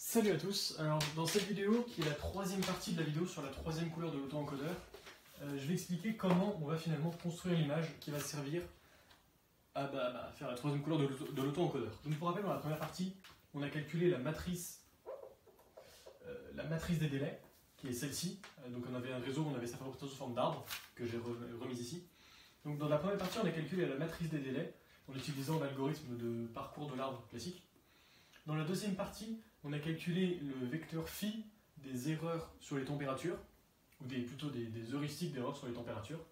Salut à tous, alors dans cette vidéo qui est la troisième partie de la vidéo sur la troisième couleur de l'auto-encodeur, je vais expliquer comment on va finalement construire l'image qui va servir à faire la troisième couleur de l'auto-encodeur. Donc pour rappel, dans la première partie, on a calculé la matrice des délais, qui est celle-ci. Donc on avait un réseau, on avait sa représentation sous forme d'arbre, que j'ai remise ici. Donc dans la première partie, on a calculé la matrice des délais en utilisant l'algorithme de parcours de l'arbre classique. Dans la deuxième partie, on a calculé le vecteur phi des erreurs sur les températures, ou plutôt des heuristiques d'erreurs sur les températures.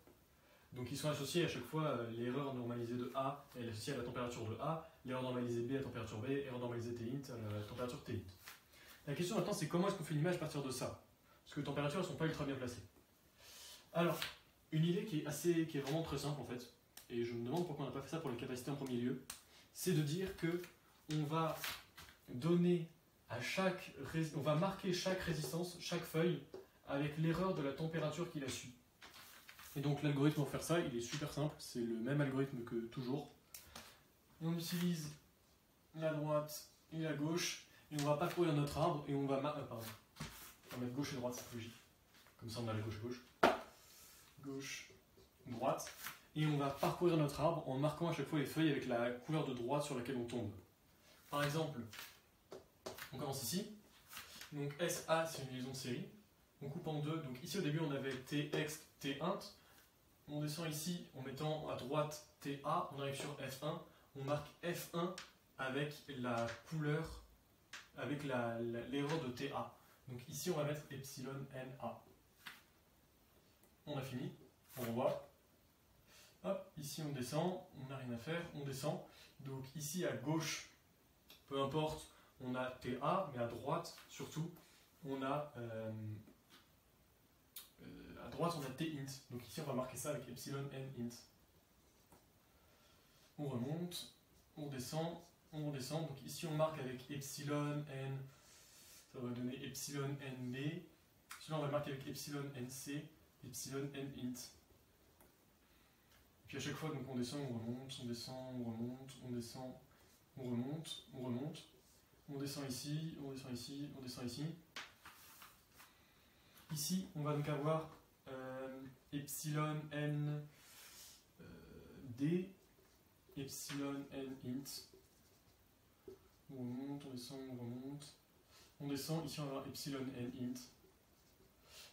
Donc ils sont associés à chaque fois, l'erreur normalisée de A est associée à la température de A, l'erreur normalisée B à la température B, l'erreur normalisée T int à la température T int. La question maintenant, c'est comment est-ce qu'on fait une image à partir de ça? Parce que les températures ne sont pas ultra bien placées. Alors, une idée qui est vraiment très simple en fait, et je me demande pourquoi on n'a pas fait ça pour les capacités en premier lieu, c'est de dire que on va donner à on va marquer chaque résistance, chaque feuille, avec l'erreur de la température qui la suit. Et donc l'algorithme pour faire ça, il est super simple, c'est le même algorithme que toujours. On utilise la droite et la gauche, et on va parcourir notre arbre, et on va mettre gauche et droite, c'est logique. Comme ça on a la gauche et gauche. Gauche, droite. Et on va parcourir notre arbre en marquant à chaque fois les feuilles avec la couleur de droite sur laquelle on tombe. Par exemple, on commence ici. Donc SA, c'est une liaison de série. On coupe en deux. Donc ici au début, on avait TX, T1. On descend ici en mettant à droite TA. On arrive sur F1. On marque F1 avec la couleur, avec l'erreur de TA. Donc ici, on va mettre epsilon NA. On a fini. On revoit. Hop, ici on descend. On n'a rien à faire. On descend. Donc ici à gauche, peu importe, on a TA, mais à droite, surtout, on a T int. Donc ici, on va marquer ça avec epsilon n int. On remonte, on descend. Donc ici, on marque avec epsilon n, ça va donner epsilon nb. Celui-là, on va le marquer avec epsilon nc, epsilon n int. Puis à chaque fois, donc on descend, on remonte, on descend, on remonte, on descend, on remonte, on remonte. On descend ici, on descend ici, on descend ici. Ici, on va donc avoir epsilon n d, epsilon n int. On remonte, on descend, on remonte. On descend, ici on va avoir epsilon n int.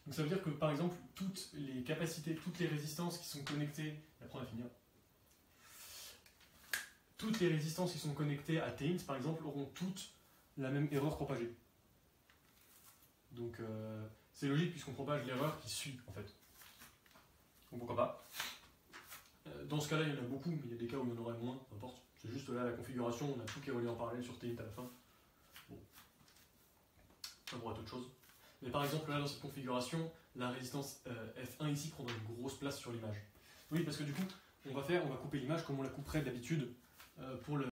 Donc ça veut dire que par exemple, toutes les capacités, toutes les résistances qui sont connectées, et après on va finir. Toutes les résistances qui sont connectées à T int, par exemple, auront toutes la même erreur propagée. Donc c'est logique puisqu'on propage l'erreur qui suit en fait. Donc pourquoi pas. Dans ce cas-là, il y en a beaucoup, mais il y a des cas où il y en aurait moins, peu importe. C'est juste là la configuration, on a tout qui est relié en parallèle sur T int à la fin. Bon. Ça pourrait être autre chose. Mais par exemple, là dans cette configuration, la résistance F1 ici prendra une grosse place sur l'image. Oui, parce que du coup, on va couper l'image comme on la couperait d'habitude pour